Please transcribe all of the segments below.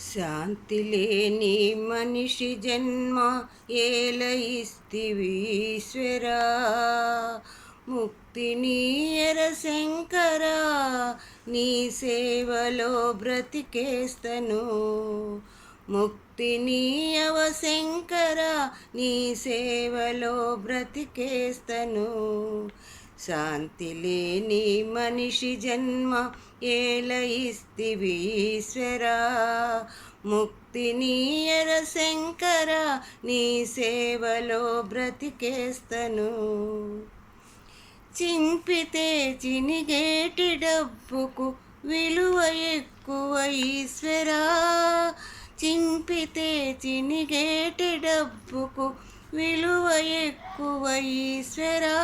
శాంతి లేని మనిషి జన్మ ఏల ఇస్తివీశ్వరా, ముక్తినీయర శంకరా, నీ సేవలో బ్రతికేస్తను. ముక్తినీయవ శంకరా, నీ సేవలో బ్రతికేస్తను. శాంతి లేని మనిషి జన్మ ఏల ఇస్తివీశ్వరా, ముక్తినీయర శంకరా, నీ సేవలో బ్రతికేస్తను. చింపితే చినిగేటి డబ్బుకు విలువ ఎక్కువ ఈశ్వరా, చింపితే చినిగేటి డబ్బుకు విలువ ఎక్కువ ఈశ్వరా,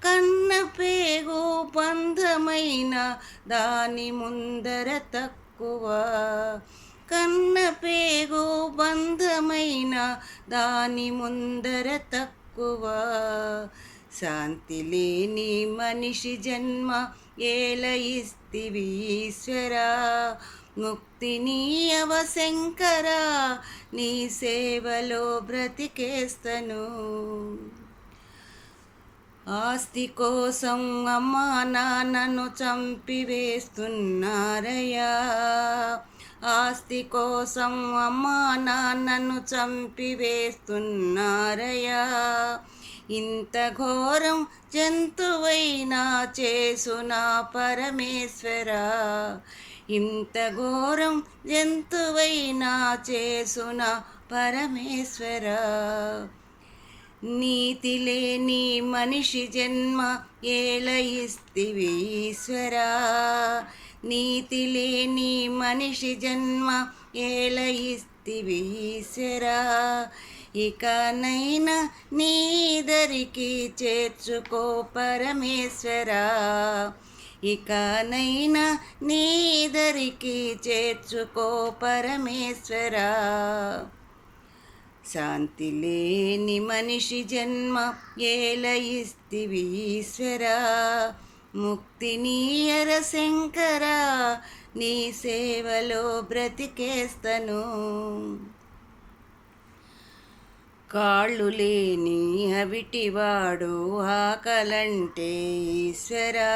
కన్న పేగు బంధమైన దాని ముందర తక్కువ, కన్న పేగు బంధమైన దాని ముందర తక్కువ. శాంతి లేని మనిషి జన్మ ఏల ఇస్తివీశ్వరా, ముక్తినీయవ శంకరా, నీ సేవలో బ్రతికేస్తను. ఆస్తి కోసం అమ్మా నాన్నను చంపివేస్తున్నారయ్యా, ఆస్తి కోసం అమ్మా నాన్నను చంపివేస్తున్నారయ్యా, ఇంత ఘోరం జంతువైనా చేసునా పరమేశ్వరా, ఇంత ఘోరం జంతువైనా చేసునా పరమేశ్వరా. నీతి లేని మనిషి జన్మ ఏల ఇస్తివీశ్వరా, నీతి లేని మనిషి జన్మ ఏల ఇస్తివీశ్వరా, ఇకనైనా నీదరికి చేర్చుకో పరమేశ్వరా, ఇకనైనా నీదరికి చేర్చుకో పరమేశ్వరా. శాంతి లేని మనిషి జన్మ ఏల ఇస్తివీశ్వరా, ముక్తినీయర శంకరా, నీ సేవలో బ్రతికేస్తను. కాళ్ళు లేని అవిటివాడు ఆకలంటే ఈశ్వరా,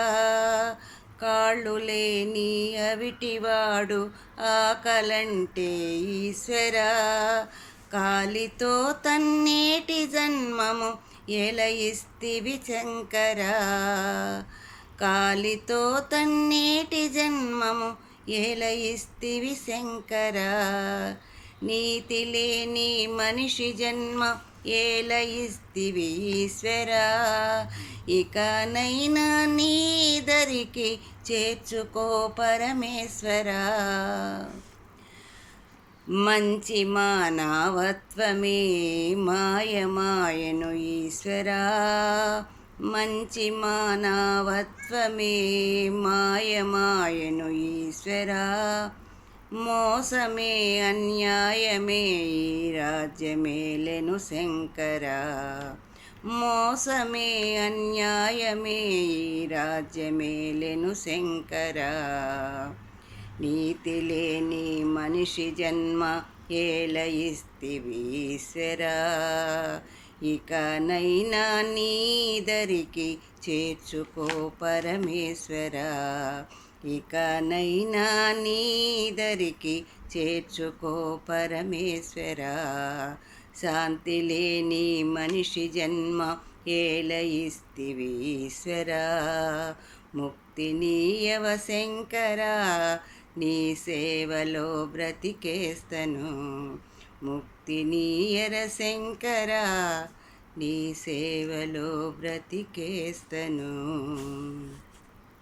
కాళ్ళు లేని అవిటివాడు ఆకలంటే ఈశ్వరా, కాలితో తన్నేటి జన్మము ఏల ఇస్తివి శంకరా, కాలితో తన్నేటి జన్మము ఏల ఇస్తివి శంకరా, నీతి లేని మనిషి జన్మ ఏల ఇస్తివీశ్వరా, ఇకనైనా నీదరికి చేర్చుకో పరమేశ్వరా. మంచి మానవత్వమే మాయమాయను ఈశ్వరా, మంచి మానవత్వమే మాయమాయను ఈశ్వరా, మోసమే అన్యాయమే ఈ రాజ్యమేలెను శంకరా, మోసమే అన్యాయమే ఈ రాజ్యమేలెను శంకరా. నీతి లేని మనిషి జన్మ ఏల ఇస్తివీశ్వరా, ఇకనైనా నీదరికి చేర్చుకో పరమేశ్వరా, ఇకనైనా నీదరికి చేర్చుకో పరమేశ్వరా. శాంతి లేని మనిషి జన్మ ఏల ఇస్తివీశ్వరా, ముక్తినీయవ శంకరా, నీ సేవలో బ్రతికేస్తను. ముక్తినీయర శంకరా, నీ సేవలో బ్రతికేస్తను.